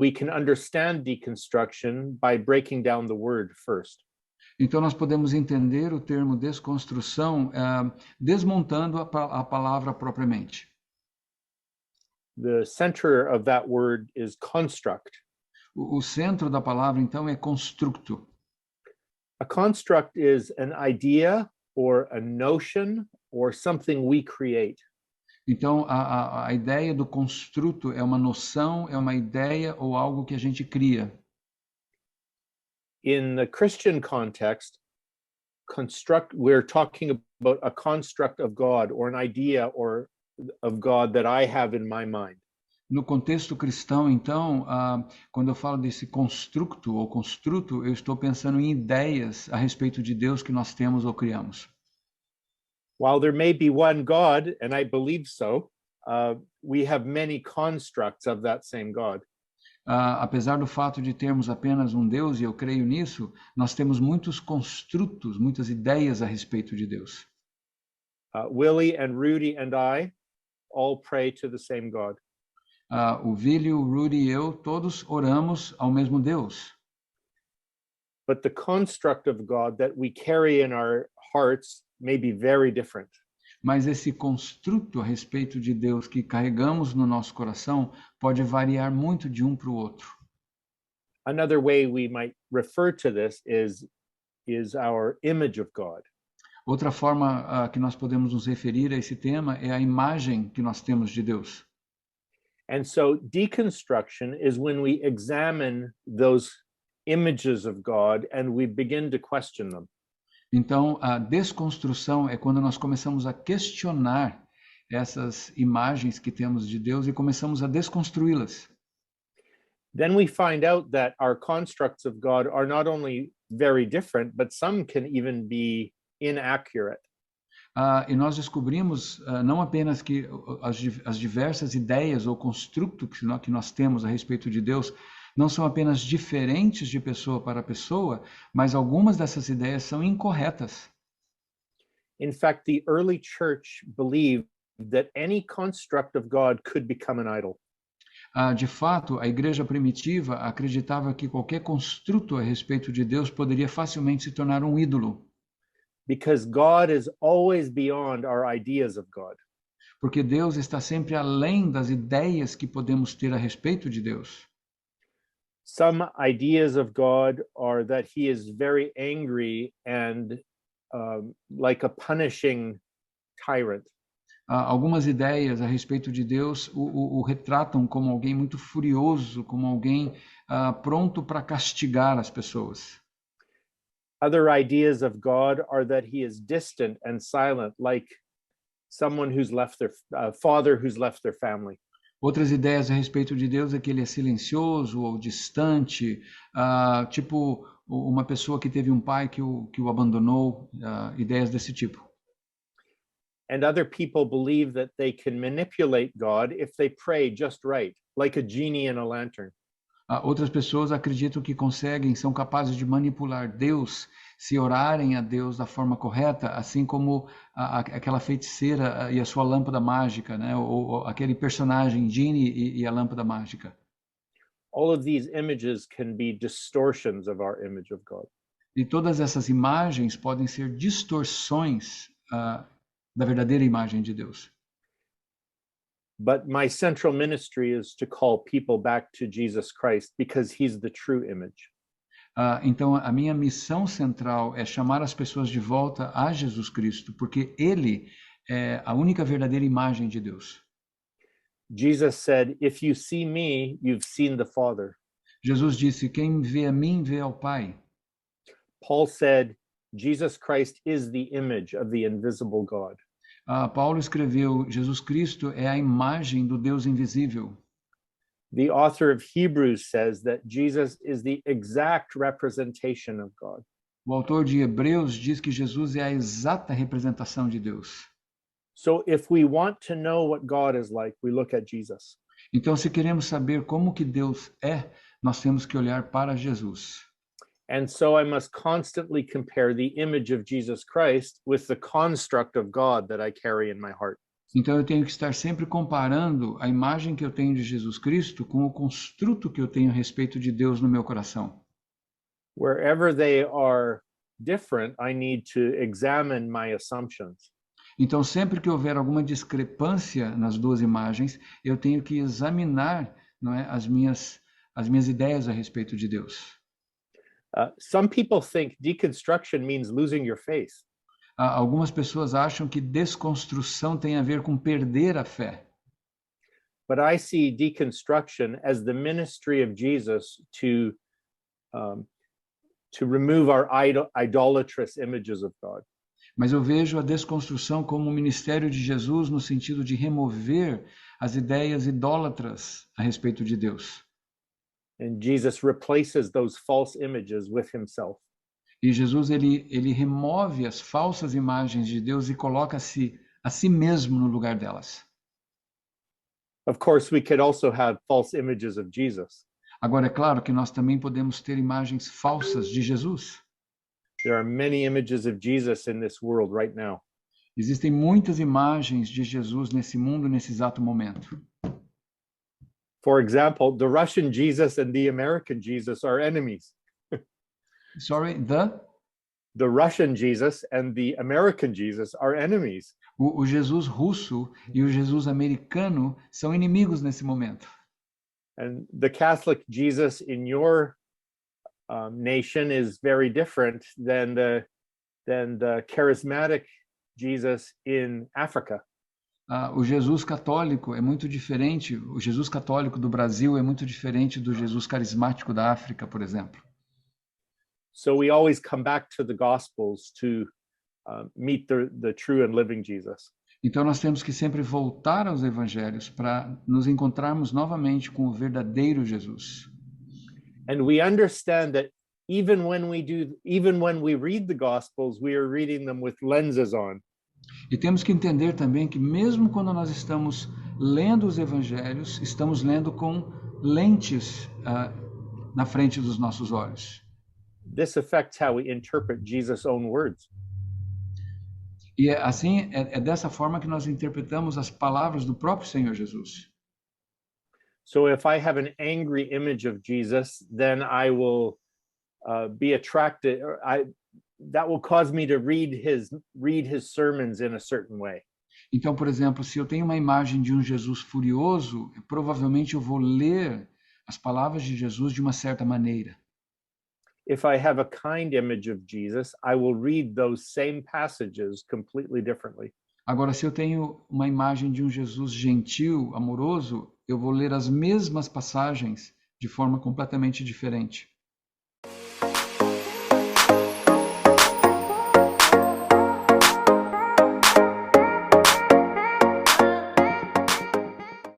we can understand deconstruction by breaking down the word first. Então, nós podemos entender o termo desconstrução desmontando a palavra propriamente. The center of that word is construct. O centro da palavra, então, é constructo. A construct is an idea or a notion or something we create. Então, a ideia do construto é uma noção, é uma ideia ou algo que a gente cria. In the Christian context, we're talking about a construct of God or an idea or of God that I have in my mind. No contexto cristão, então, quando eu falo desse construto ou construto, eu estou pensando em ideias a respeito de Deus que nós temos ou criamos. While there may be one God, and I believe so, we have many constructs of that same God. Apesar do fato de termos apenas um Deus, e eu creio nisso, nós temos muitos construtos, muitas ideias a respeito de Deus. Willie and Rudy and I all pray to the same God. O Willie, o Rudy e eu, todos oramos ao mesmo Deus. But the construct of God that we carry in our hearts may be very different. Mas esse construto a respeito de Deus que carregamos no nosso coração pode variar muito de um para o outro. Another way we might refer to this is our image of God. Outra forma que nós podemos nos referir a esse tema é a imagem que nós temos de Deus. And so deconstruction is when we examine those images of God and we begin to question them. Então, a desconstrução é quando nós começamos a questionar essas imagens que temos de Deus e começamos a desconstruí-las. Then we find out that our constructs of God are not only very different, but some can even be inaccurate. E nós descobrimos não apenas que as diversas ideias ou construtos que nós temos a respeito de Deus não são apenas diferentes de pessoa para pessoa, mas algumas dessas ideias são incorretas. In fact, the early church believed that any construct of God could become an idol. De fato, a igreja primitiva acreditava que qualquer construto a respeito de Deus poderia facilmente se tornar um ídolo. Because God is always beyond our ideas of God. Porque Deus está sempre além das ideias que podemos ter a respeito de Deus. Some ideas of God are that he is very angry and like a punishing tyrant. Algumas ideias a respeito de Deus o retratam como alguém muito furioso, como alguém pronto para castigar as pessoas. Other ideas of God are that he is distant and silent, like someone who's left their father who's left their family. Outras ideias a respeito de Deus é que ele é silencioso ou distante, tipo uma pessoa que teve um pai que o abandonou, ideias desse tipo. And other people believe that they can manipulate God if they pray just right, like a genie in a lantern. Outras pessoas acreditam que são capazes de manipular Deus se orarem a Deus da forma correta, assim como aquela feiticeira e a sua lâmpada mágica, né? Ou aquele personagem Genie e a lâmpada mágica. All of these images can be distortions of our image of God. E todas essas imagens podem ser distorções da verdadeira imagem de Deus. But my central ministry is to call people back to Jesus Christ because he's the true image. Então, a minha missão central é chamar as pessoas de volta a Jesus Cristo, porque ele é a única verdadeira imagem de Deus. Jesus said, "If you see me, you've seen the Father." Jesus disse, quem vê a mim, vê ao Pai. Paul said, Jesus Christ is the image of the invisible God. Paulo escreveu, Jesus Cristo é a imagem do Deus invisível. The author of Hebrews says that Jesus is the exact representation of God. O autor de Hebreus diz que Jesus é a exata representação de Deus. So if we want to know what God is like, we look at Jesus. Então, se queremos saber como que Deus é, nós temos que olhar para Jesus. And so I must constantly compare the image of Jesus Christ with the construct of God that I carry in my heart. Então eu tenho que estar sempre comparando a imagem que eu tenho de Jesus Cristo com o construto que eu tenho a respeito de Deus no meu coração. Wherever they are different, I need to examine my assumptions. Então, sempre que houver alguma discrepância nas duas imagens, eu tenho que examinar, não é, as minhas ideias a respeito de Deus. Some people think deconstruction means losing your faith. Algumas pessoas acham que desconstrução tem a ver com perder a fé. But I see deconstruction as the ministry of Jesus to remove our idolatrous images of God. Mas eu vejo a desconstrução como o ministério de Jesus no sentido de remover as ideias idólatras a respeito de Deus. And Jesus replaces those false images with himself. E Jesus ele remove as falsas imagens de Deus e coloca-se a si mesmo no lugar delas. Of course, we could also have false images of Jesus. Agora, é claro que nós também podemos ter imagens falsas de Jesus. There are many images of Jesus in this world right now. Existem muitas imagens de Jesus nesse mundo, nesse exato momento. For example, the Russian Jesus and the American Jesus are enemies. Sorry, The Russian Jesus and the American Jesus are enemies. o Jesus russo e o Jesus americano são inimigos nesse momento. And the Catholic Jesus in your nation is very different than the charismatic Jesus in Africa. O Jesus católico é muito diferente, o Jesus católico do Brasil é muito diferente do Jesus carismático da África, por exemplo. So we always come back to the Gospels to meet the true and living Jesus. Então nós temos que sempre voltar aos evangelhos para nos encontrarmos novamente com o verdadeiro Jesus. And we understand that even when we read the Gospels, we are reading them with lenses on. E temos que entender também que mesmo quando nós estamos lendo os evangelhos, estamos lendo com lentes na frente dos nossos olhos. This affects how we interpret Jesus' own words. E assim é dessa forma que nós interpretamos as palavras do próprio Senhor Jesus. So if I have an angry image of Jesus, then I will be attracted, that will cause me to read his sermons in a certain way. Então, por exemplo, se eu tenho uma imagem de um Jesus furioso, provavelmente eu vou ler as palavras de Jesus de uma certa maneira. If I have a kind image of Jesus, I will read those same passages completely differently. Agora, se eu tenho uma imagem de um Jesus gentil, amoroso, eu vou ler as mesmas passagens de forma completamente diferente.